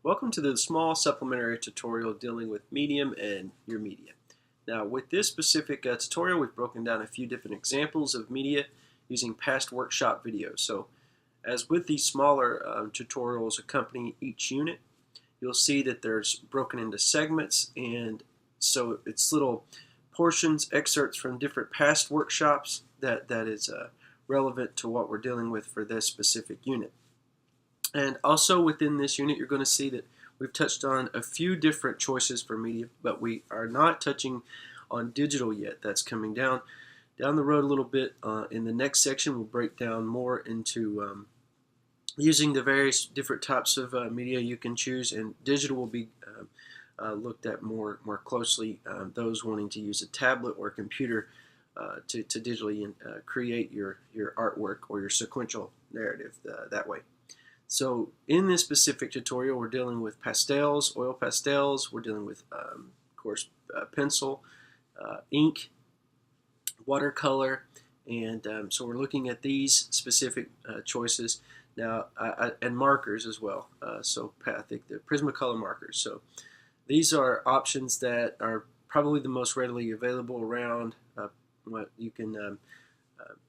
Welcome to the small supplementary tutorial dealing with medium and your media. Now with this specific tutorial, we've broken down a few different examples of media using past workshop videos. So as with these smaller tutorials accompanying each unit, you'll see that there's broken into segments, and so it's little portions, excerpts from different past workshops that is relevant to what we're dealing with for this specific unit. And also within this unit, you're going to see that we've touched on a few different choices for media, but we are not touching on digital yet. That's coming down the road a little bit. In the next section, we'll break down more into using the various different types of media you can choose, and digital will be looked at more closely. Those wanting to use a tablet or a computer to digitally create your artwork or your sequential narrative that way. So in this specific tutorial, we're dealing with pastels, oil pastels. We're dealing with, of course, pencil, ink, watercolor, and so we're looking at these specific choices now, and markers as well. So I think the Prismacolor markers. So these are options that are probably the most readily available around. What you can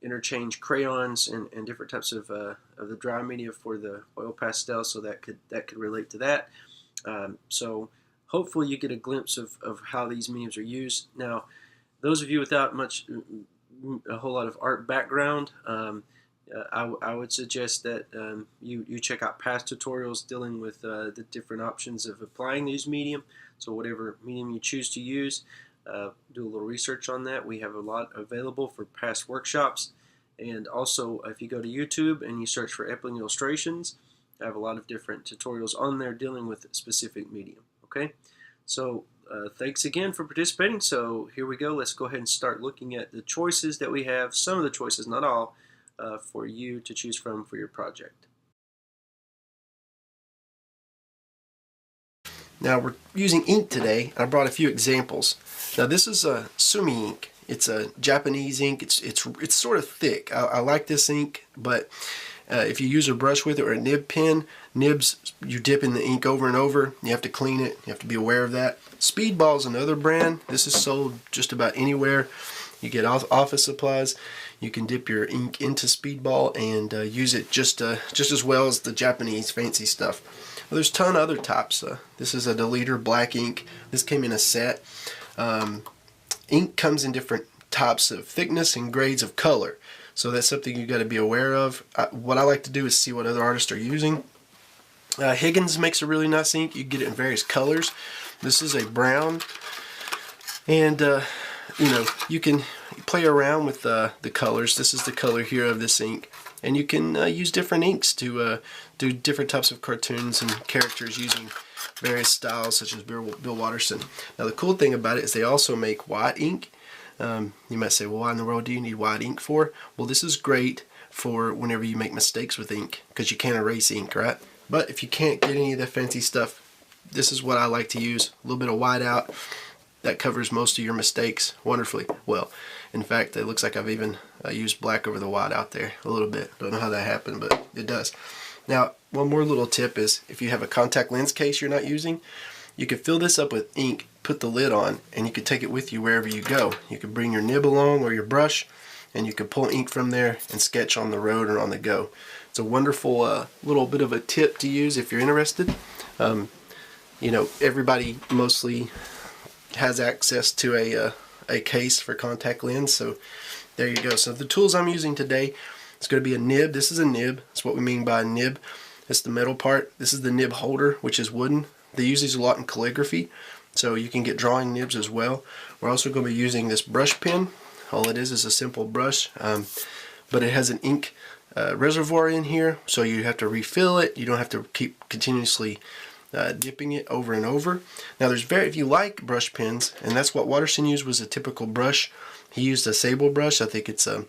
interchange crayons and different types of the dry media for the oil pastel, so that could relate to that. So hopefully you get a glimpse of how these mediums are used. Now, those of you without a whole lot of art background, I would suggest that you check out past tutorials dealing with the different options of applying these medium. So whatever medium you choose to use, do a little research on that. We have a lot available for past workshops, and also if you go to YouTube and you search for Epling illustrations, I have a lot of different tutorials on there dealing with a specific medium. Okay, so thanks again for participating. So here we go. Let's go ahead and start looking at the choices that we have, some of the choices, not all, for you to choose from for your project. Now we're using ink today. I brought a few examples. Now this is a Sumi ink. It's a Japanese ink. It's sort of thick. I like this ink, but if you use a brush with it or a nib pen, nibs you dip in the ink over and over. You have to clean it. You have to be aware of that. Speedball is another brand. This is sold just about anywhere. You get office supplies. You can dip your ink into Speedball and use it just as well as the Japanese fancy stuff. Well, there's a ton of other types. This is a Deleter black ink. This came in a set. Ink comes in different types of thickness and grades of color, so that's something you got to be aware of. What I like to do is see what other artists are using. Higgins makes a really nice ink. You get it in various colors. This is a brown, and you know, you can play around with the colors. This is the color here of this ink, and you can use different inks to do different types of cartoons and characters using various styles, such as Bill Watterson. Now the cool thing about it is they also make white ink. You might say, well, why in the world do you need white ink for? Well, this is great for whenever you make mistakes with ink, because you can't erase ink, right? But if you can't get any of the fancy stuff, this is what I like to use. A little bit of white out. That covers most of your mistakes wonderfully well. In fact, it looks like I've even used black over the white out there a little bit. Don't know how that happened, but it does. Now, one more little tip is, if you have a contact lens case you're not using, you can fill this up with ink, put the lid on, and you can take it with you wherever you go. You can bring your nib along or your brush, and you can pull ink from there and sketch on the road or on the go. It's a wonderful little bit of a tip to use if you're interested. You know, everybody mostly has access to a case for contact lens, so there you go. So the tools I'm using today, it's going to be a nib. This is a nib. That's what we mean by a nib. It's the metal part. This is the nib holder, which is wooden. They use these a lot in calligraphy, so you can get drawing nibs as well. We're also going to be using this brush pen. All it is a simple brush, but it has an ink reservoir in here, so you have to refill it. You don't have to keep continuously dipping it over and over. Now if you like brush pens, and that's what Watterson used, was a typical brush. He used a sable brush. I think it's a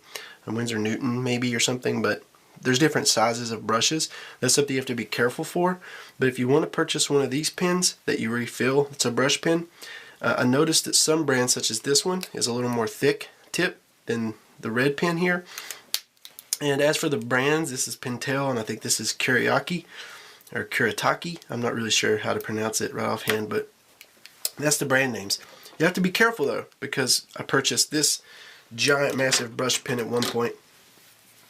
Winsor Newton maybe or something, but there's different sizes of brushes. That's something you have to be careful for. But if you want to purchase one of these pens that you refill, it's a brush pen. I noticed that some brands, such as this one, is a little more thick tip than the red pen here. And as for the brands, this is Pentel, and I think this is Kuriaki. or Kuretake. I'm not really sure how to pronounce it right offhand, but that's the brand names. You have to be careful though, because I purchased this giant massive brush pen at one point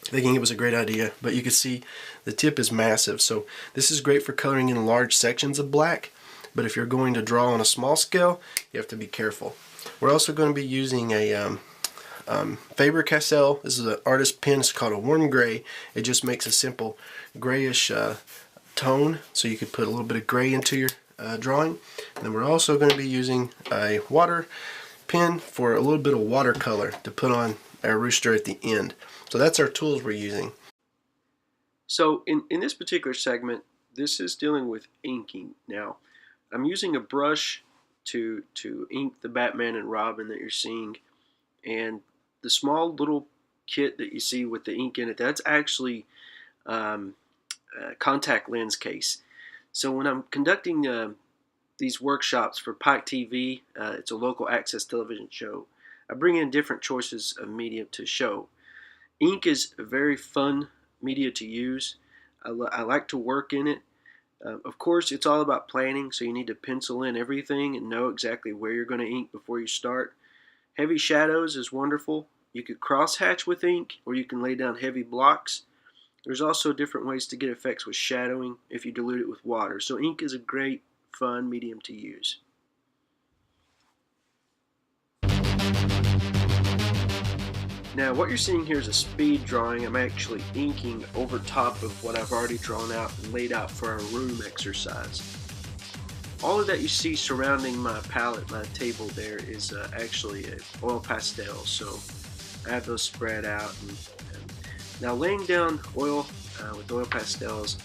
thinking it was a great idea, but you can see the tip is massive. So this is great for coloring in large sections of black, but if you're going to draw on a small scale, you have to be careful. We're also going to be using a Faber-Castell. This is an artist pen. It's called a warm gray. It just makes a simple grayish tone, so you could put a little bit of gray into your drawing. And then we're also going to be using a water pen for a little bit of watercolor to put on our rooster at the end. So that's our tools we're using. So in this particular segment, this is dealing with inking. Now, I'm using a brush to ink the Batman and Robin that you're seeing, and the small little kit that you see with the ink in it, that's actually a contact lens case. So when I'm conducting these workshops for Pike TV, it's a local access television show, I bring in different choices of media to show. Ink is a very fun media to use. I like to work in it. Of course, it's all about planning, so you need to pencil in everything and know exactly where you're going to ink before you start. Heavy shadows is wonderful. You could cross-hatch with ink, or you can lay down heavy blocks. There's also different ways to get effects with shadowing if you dilute it with water. So ink is a great, fun medium to use. Now what you're seeing here is a speed drawing. I'm actually inking over top of what I've already drawn out and laid out for our room exercise. All of that you see surrounding my palette, my table there, is actually oil pastels. So I have those spread out. And now laying down oil with oil pastels,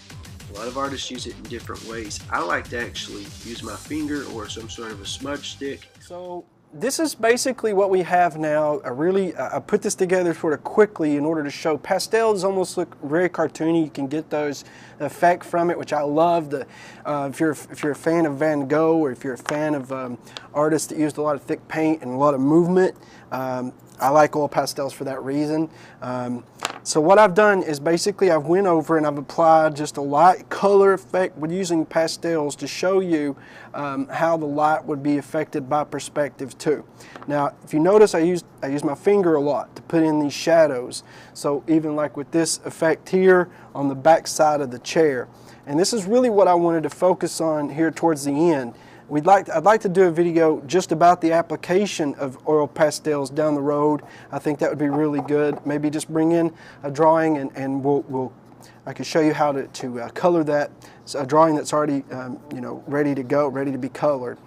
a lot of artists use it in different ways. I like to actually use my finger or some sort of a smudge stick. So this is basically what we have now. I put this together sort of quickly in order to show. Pastels almost look very cartoony. You can get those effect from it, which I love. If you're a fan of Van Gogh, or if you're a fan of artists that used a lot of thick paint and a lot of movement, I like oil pastels for that reason. So what I've done is basically I've went over and I've applied just a light color effect with using pastels to show you how the light would be affected by perspective too. Now if you notice, I use my finger a lot to put in these shadows. So even like with this effect here on the back side of the chair. And this is really what I wanted to focus on here towards the end. I'd like to do a video just about the application of oil pastels down the road. I think that would be really good. Maybe just bring in a drawing and I can show you how to color that. It's a drawing that's already ready to go, ready to be colored.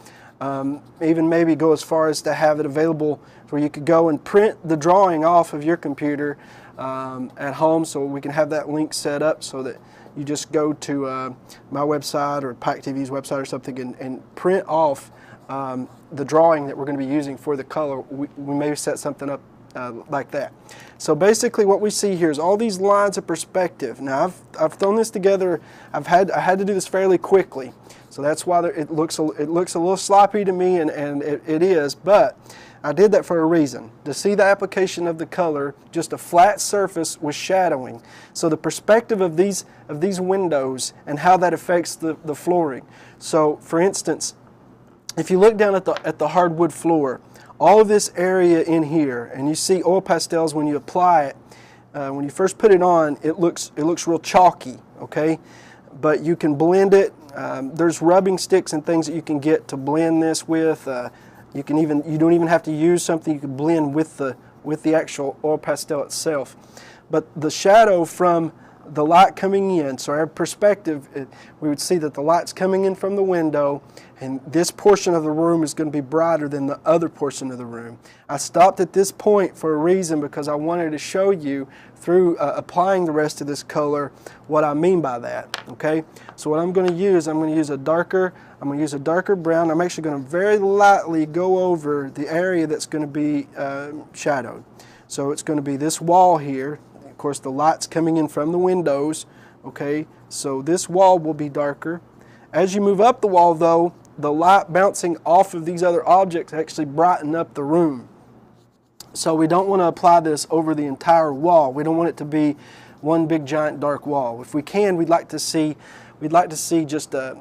Even maybe go as far as to have it available where you could go and print the drawing off of your computer at home, so we can have that link set up so that you just go to my website or Pike TV's website or something and print off the drawing that we're going to be using for the color. We may set something up like that. So basically what we see here is all these lines of perspective. Now I've thrown this together. I had to do this fairly quickly, so that's why it looks a little sloppy to me, and it is, but I did that for a reason, to see the application of the color, just a flat surface with shadowing. So the perspective of these windows and how that affects the flooring. So for instance, if you look down at the hardwood floor, all of this area in here, and you see oil pastels when you apply it, when you first put it on, it looks real chalky, okay? But you can blend it. There's rubbing sticks and things that you can get to blend this with. You don't even have to use something. You can blend with the actual oil pastel itself. But the shadow from the light coming in, so our perspective, we would see that the light's coming in from the window, and this portion of the room is going to be brighter than the other portion of the room. I stopped at this point for a reason, because I wanted to show you through applying the rest of this color what I mean by that. Okay, so what I'm going to use a darker brown. I'm actually going to very lightly go over the area that's going to be shadowed. So it's going to be this wall here. Of course, the light's coming in from the windows. Okay, so this wall will be darker. As you move up the wall, though, the light bouncing off of these other objects actually brighten up the room. So we don't want to apply this over the entire wall. We don't want it to be one big giant dark wall. If we can, we'd like to see just the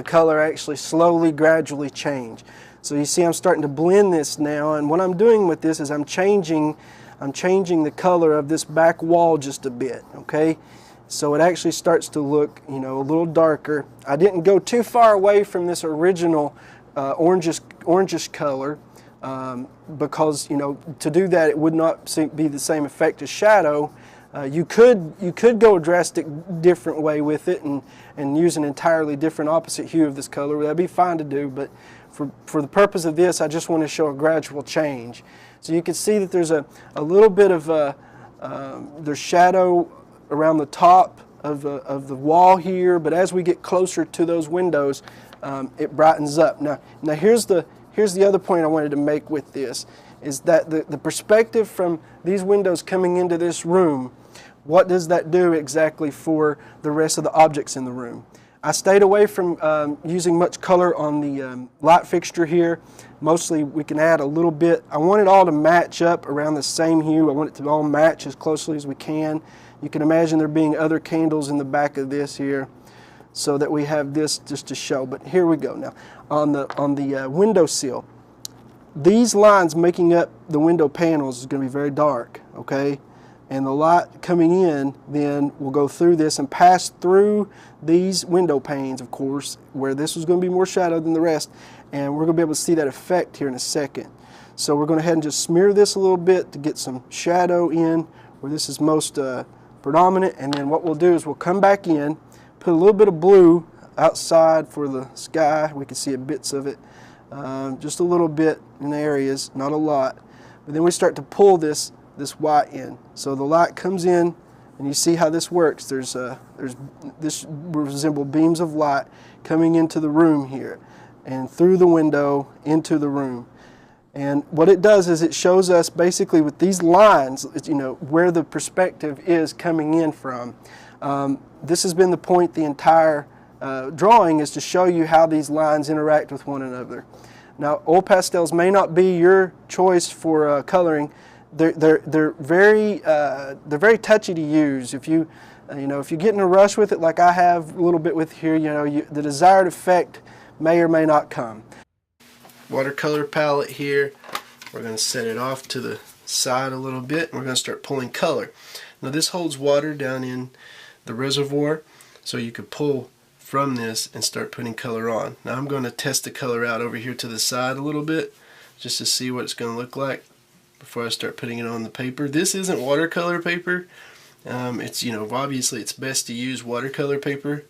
color actually slowly, gradually change. So you see I'm starting to blend this now, and what I'm doing with this is I'm changing the color of this back wall just a bit, okay? So it actually starts to look, you know, a little darker. I didn't go too far away from this original orangish color because, you know, to do that it would not be the same effect as shadow. You could go a drastic different way with it and use an entirely different opposite hue of this color. That'd be fine to do, but for the purpose of this, I just want to show a gradual change. So you can see that there's a little bit of there's shadow around the top of the wall here, but as we get closer to those windows, it brightens up. Now here's the other point I wanted to make with this, is that the perspective from these windows coming into this room, what does that do exactly for the rest of the objects in the room? I stayed away from using much color on the light fixture here. Mostly we can add a little bit. I want it all to match up around the same hue. I want it to all match as closely as we can. You can imagine there being other candles in the back of this here, so that we have this just to show. But here we go now. On the windowsill, these lines making up the window panels is going to be very dark, okay? And the light coming in then will go through this and pass through these window panes, of course, where this is going to be more shadow than the rest, and we're going to be able to see that effect here in a second. So we're going to go ahead and just smear this a little bit to get some shadow in where this is most predominant, and then what we'll do is we'll come back in, put a little bit of blue outside for the sky. We can see bits of it, just a little bit in areas, not a lot. But then we start to pull this white in. So the light comes in, and you see how this works. This resemble beams of light coming into the room here, and through the window into the room. And what it does is it shows us basically with these lines, you know, where the perspective is coming in from. This has been the point the entire drawing, is to show you how these lines interact with one another. Now, oil pastels may not be your choice for coloring. They're very touchy to use. If you get in a rush with it, like I have a little bit with here, you know, the desired effect may or may not come. Watercolor palette here. We're going to set it off to the side a little bit, and we're going to start pulling color. Now this holds water down in the reservoir, so you could pull from this and start putting color on. Now I'm going to test the color out over here to the side a little bit, just to see what it's going to look like before I start putting it on the paper. This isn't watercolor paper. It's, you know, obviously it's best to use watercolor paper,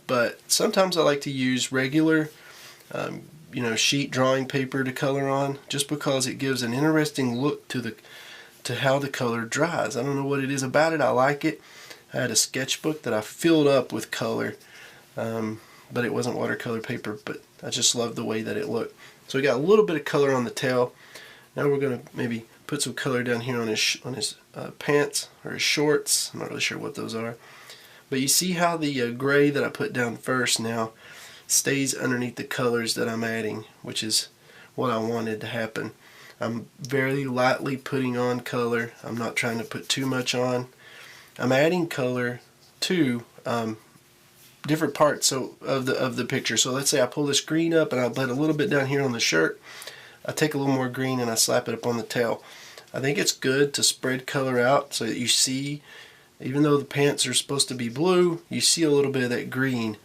but sometimes I like to use regular you know, sheet drawing paper to color on, just because it gives an interesting look to how the color dries. I don't know what it is about it. I like it. I had a sketchbook that I filled up with color, but it wasn't watercolor paper, but I just loved the way that it looked. So we got a little bit of color on the tail. Now we're going to maybe put some color down here on his pants or his shorts. I'm not really sure what those are. But you see how the gray that I put down first now stays underneath the colors that I'm adding, which is what I wanted to happen. I'm very lightly putting on color. I'm not trying to put too much on. I'm adding color to different parts of the picture. So let's say I pull this green up and I let a little bit down here on the shirt. I take a little more green and I slap it up on the tail. I think it's good to spread color out so that you see, even though the pants are supposed to be blue, you see a little bit of that green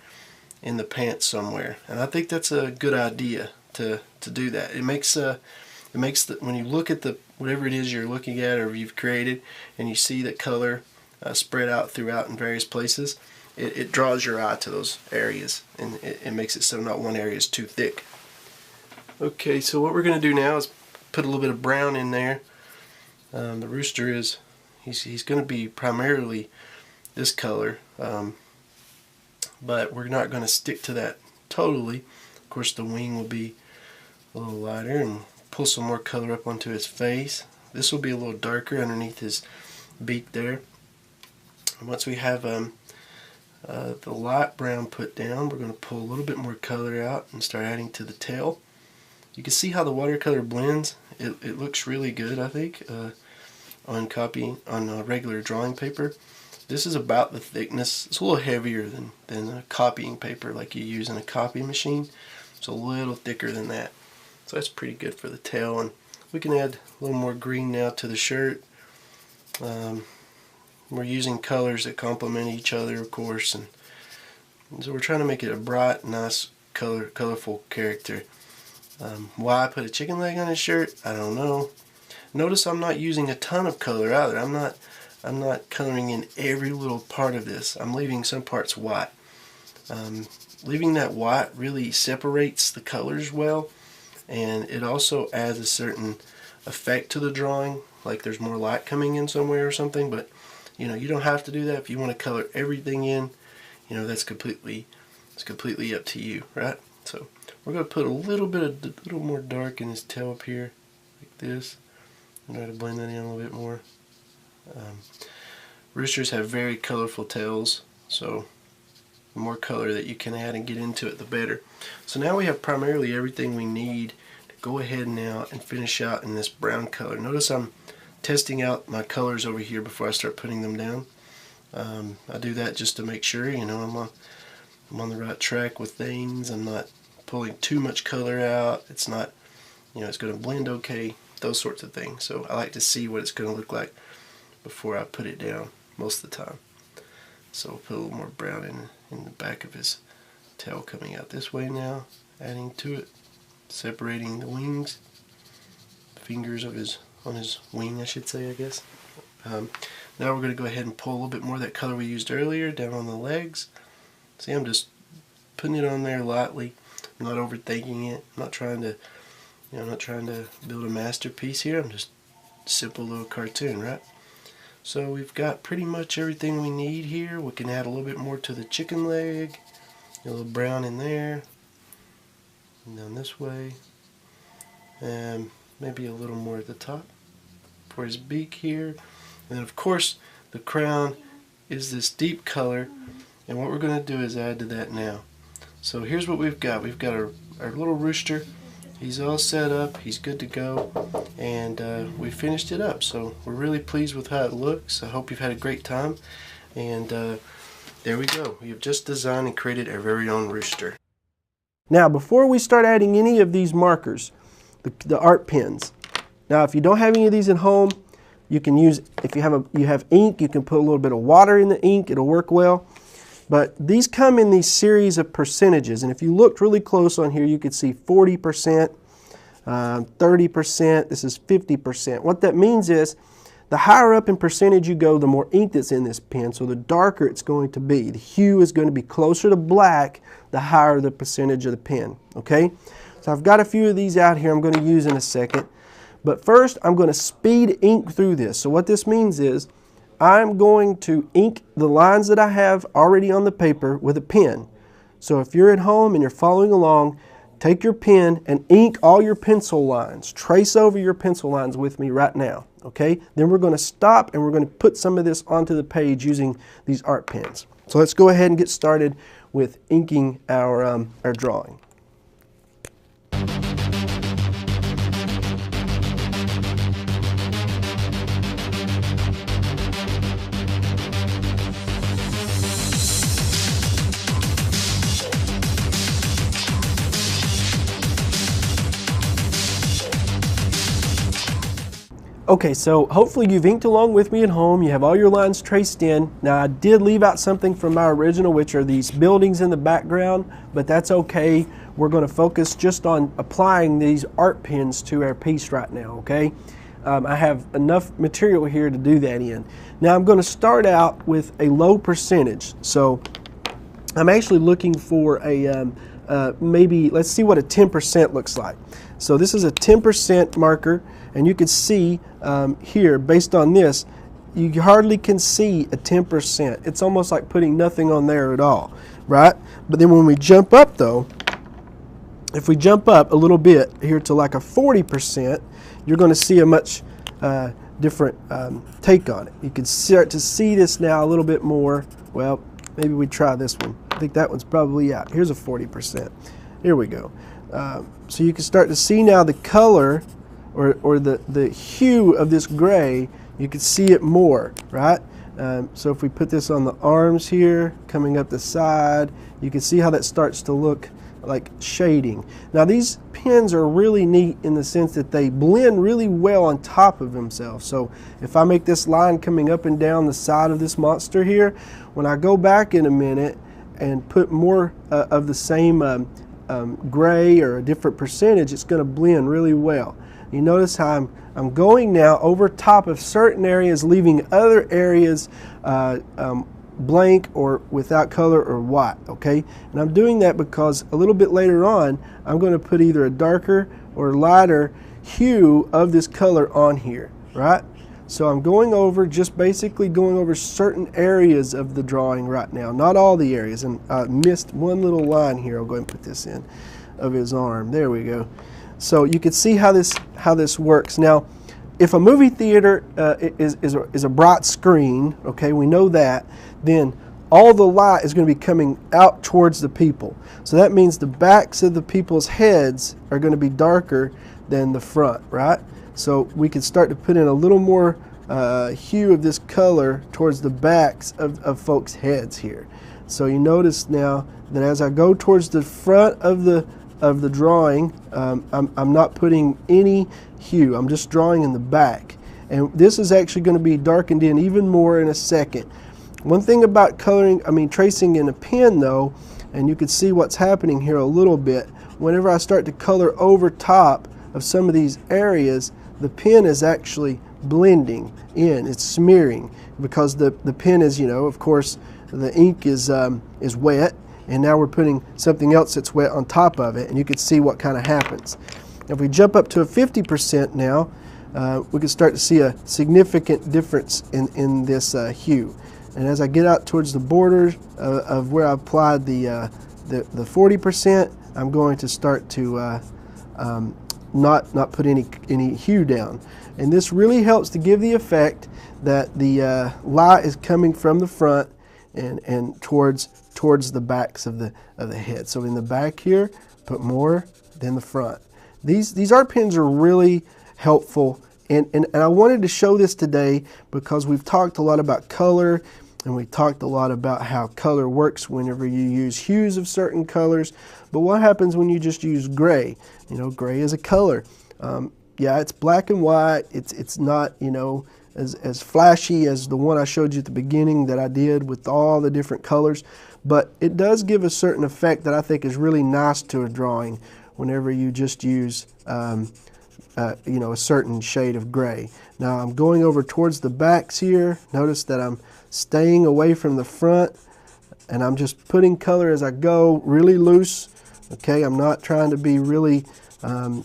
in the pants somewhere, and I think that's a good idea to do that. It makes when you look at whatever it is you're looking at or you've created, and you see that color spread out throughout in various places, it draws your eye to those areas, and it makes it so not one area is too thick. Okay, so what we're going to do now is put a little bit of brown in there. The rooster he's going to be primarily this color. But we're not going to stick to that totally. Of course, the wing will be a little lighter, and pull some more color up onto his face. This will be a little darker underneath his beak there. And once we have the light brown put down, we're going to pull a little bit more color out and start adding to the tail. You can see how the watercolor blends. It looks really good, I think. on regular drawing paper. This is about the thickness. It's a little heavier than a copying paper like you use in a copy machine. It's a little thicker than that. So that's pretty good for the tail. And we can add a little more green now to the shirt. We're using colors that complement each other, of course, and so we're trying to make it a bright, nice, colorful character. Why I put a chicken leg on his shirt, I don't know. Notice I'm not using a ton of color either. I'm not coloring in every little part of this. I'm leaving some parts white. Leaving that white really separates the colors well, and it also adds a certain effect to the drawing, like there's more light coming in somewhere or something. But you know, you don't have to do that. If you want to color everything in, you know, it's completely up to you, right? So we're going to put a little more dark in his tail up here, like this. I'm going to blend that in a little bit more. Roosters have very colorful tails, so the more color that you can add and get into it, the better. So now we have primarily everything we need to go ahead now and finish out in this brown color. Notice I'm testing out my colors over here before I start putting them down. I do that just to make sure, you know, I'm on the right track with things. I'm not pulling too much color out. It's not, you know, it's going to blend okay, those sorts of things. So I like to see what it's going to look like before I put it down most of the time. So I'll put a little more brown in the back of his tail coming out this way now, adding to it, separating the wings, fingers of on his wing, I should say, I guess. Now we're going to go ahead and pull a little bit more of that color we used earlier down on the legs. See, I'm just putting it on there lightly. I'm not overthinking it. I'm not trying to, you know, I'm not trying to build a masterpiece here. I'm just a simple little cartoon, right? So we've got pretty much everything we need here. We can add a little bit more to the chicken leg, a little brown in there, and down this way, and maybe a little more at the top for his beak here. And then of course the crown is this deep color, and what we're going to do is add to that now. So here's what we've got. We've got our little rooster. He's all set up, he's good to go, and we finished it up. So we're really pleased with how it looks. I hope you've had a great time, and there we go. We have just designed and created our very own rooster. Now before we start adding any of these markers, the art pens. Now if you don't have any of these at home, you can use, if you have ink, you can put a little bit of water in the ink, it'll work well. But these come in these series of percentages, and if you looked really close on here, you could see 40%, 30%, this is 50%. What that means is, the higher up in percentage you go, the more ink that's in this pen, so the darker it's going to be. The hue is going to be closer to black, the higher the percentage of the pen, okay? So I've got a few of these out here I'm going to use in a second. But first, I'm going to speed ink through this. So what this means is, I'm going to ink the lines that I have already on the paper with a pen. So if you're at home and you're following along, take your pen and ink all your pencil lines. Trace over your pencil lines with me right now, okay? Then we're going to stop and we're going to put some of this onto the page using these art pens. So let's go ahead and get started with inking our drawing. Okay, so hopefully you've inked along with me at home. You have all your lines traced in. Now I did leave out something from my original, which are these buildings in the background, but that's okay. We're going to focus just on applying these art pens to our piece right now, okay? I have enough material here to do that in. Now I'm going to start out with a low percentage. So I'm actually looking for a maybe, let's see what a 10% looks like. So this is a 10% marker, and you can see here, based on this, you hardly can see a 10%. It's almost like putting nothing on there at all, right? But then when we jump up though, if we jump up a little bit here to like a 40%, you're going to see a much different take on it. You can start to see this now a little bit more. Well, maybe we try this one. I think that one's probably out. Here's a 40%. Here we go. So you can start to see now the color or the hue of this gray, you can see it more, right? So if we put this on the arms here, coming up the side, you can see how that starts to look like shading. Now these pens are really neat in the sense that they blend really well on top of themselves. So if I make this line coming up and down the side of this monster here, when I go back in a minute and put more of the same gray or a different percentage, it's going to blend really well. You notice how I'm going now over top of certain areas, leaving other areas blank or without color or white, okay? And I'm doing that because a little bit later on, I'm going to put either a darker or lighter hue of this color on here, right? So I'm going over, just basically going over certain areas of the drawing right now, not all the areas. And I missed one little line here. I'll go ahead and put this in of his arm. There we go. So you can see how this works. Now, if a movie theater is a bright screen, okay, we know that, then all the light is going to be coming out towards the people. So that means the backs of the people's heads are going to be darker than the front, right? So we can start to put in a little more hue of this color towards the backs of folks' heads here. So you notice now that as I go towards the front of the drawing, I'm not putting any hue. I'm just drawing in the back. And this is actually going to be darkened in even more in a second. One thing about tracing in a pen though, and you can see what's happening here a little bit, whenever I start to color over top of some of these areas, the pen is actually blending in, it's smearing, because the pen is, of course, the ink is wet, and now we're putting something else that's wet on top of it, and you can see what kind of happens. If we jump up to a 50% now, we can start to see a significant difference in this hue. And as I get out towards the borders of where I applied the 40%, I'm going to start to not put any hue down. And this really helps to give the effect that the light is coming from the front and towards the backs of the head. So in the back here, put more than the front. These art pens are really helpful, and I wanted to show this today because we've talked a lot about color, and we talked a lot about how color works whenever you use hues of certain colors. But what happens when you just use gray? Gray is a color. Yeah, it's black and white. It's not, as flashy as the one I showed you at the beginning that I did with all the different colors, but it does give a certain effect that I think is really nice to a drawing whenever you just use a certain shade of gray. Now I'm going over towards the backs here. Notice that I'm staying away from the front, and I'm just putting color as I go, really loose. Okay, I'm not trying to be really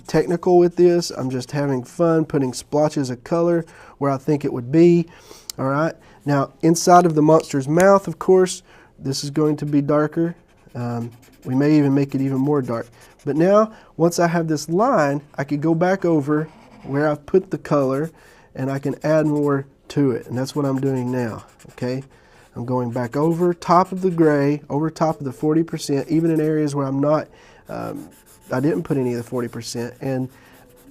technical with this. I'm just having fun putting splotches of color where I think it would be. All right, now inside of the monster's mouth, of course, this is going to be darker. We may even make it even more dark. But now, once I have this line, I could go back over where I've put the color, and I can add more to it. And that's what I'm doing now, okay? I'm going back over top of the gray, over top of the 40%, even in areas where I'm not, I didn't put any of the 40%. And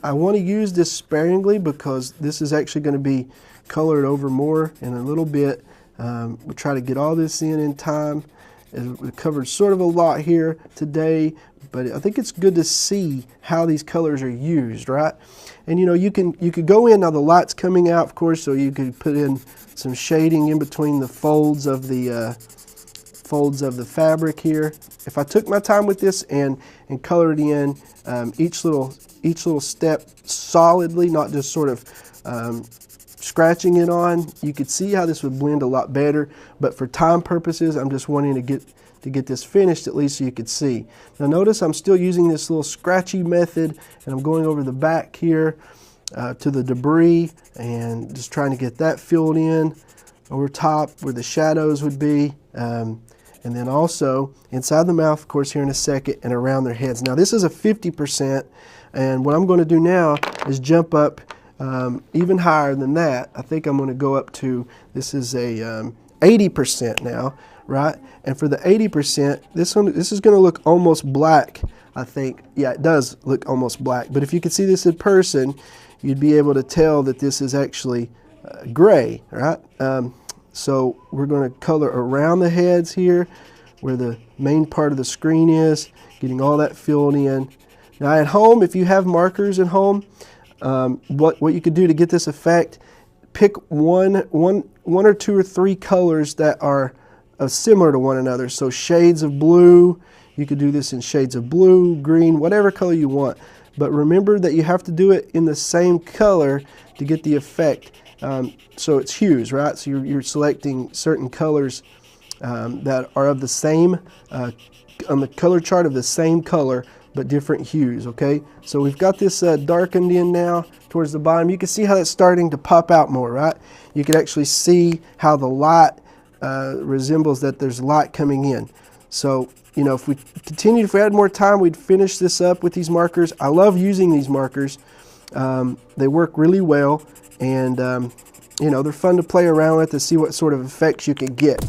I want to use this sparingly because this is actually going to be colored over more in a little bit. We'll try to get all this in time. We covered sort of a lot here today, but I think it's good to see how these colors are used, right? And you could go in, now the light's coming out, of course, so you could put in some shading in between the folds of the fabric here. If I took my time with this and colored in each little step solidly, not just sort of scratching it on, you could see how this would blend a lot better. But for time purposes, I'm just wanting to get this finished at least so you could see. Now notice I'm still using this little scratchy method, and I'm going over the back here to the debris and just trying to get that filled in over top where the shadows would be. And then also inside the mouth, of course, here in a second, and around their heads. Now this is a 50%, and what I'm going to do now is jump up even higher than that. I think I'm going to go up to, this is a 80% now, right? And for the 80%, this is going to look almost black, I think. Yeah, it does look almost black. But if you can see this in person, you'd be able to tell that this is actually gray, right? So we're going to color around the heads here where the main part of the screen is, getting all that filled in. Now at home, if you have markers at home, what you could do to get this effect, pick one or two or three colors that are similar to one another. So shades of blue, you could do this in shades of blue, green, whatever color you want. But remember that you have to do it in the same color to get the effect. So it's hues, right? So you're selecting certain colors that are of the same, on the color chart of the same color, but different hues, okay? So we've got this darkened in now towards the bottom. You can see how it's starting to pop out more, right? You can actually see how the light resembles that there's light coming in. So, you know, if we had more time, we'd finish this up with these markers. I love using these markers. They work really well, and you know, they're fun to play around with to see what sort of effects you can get.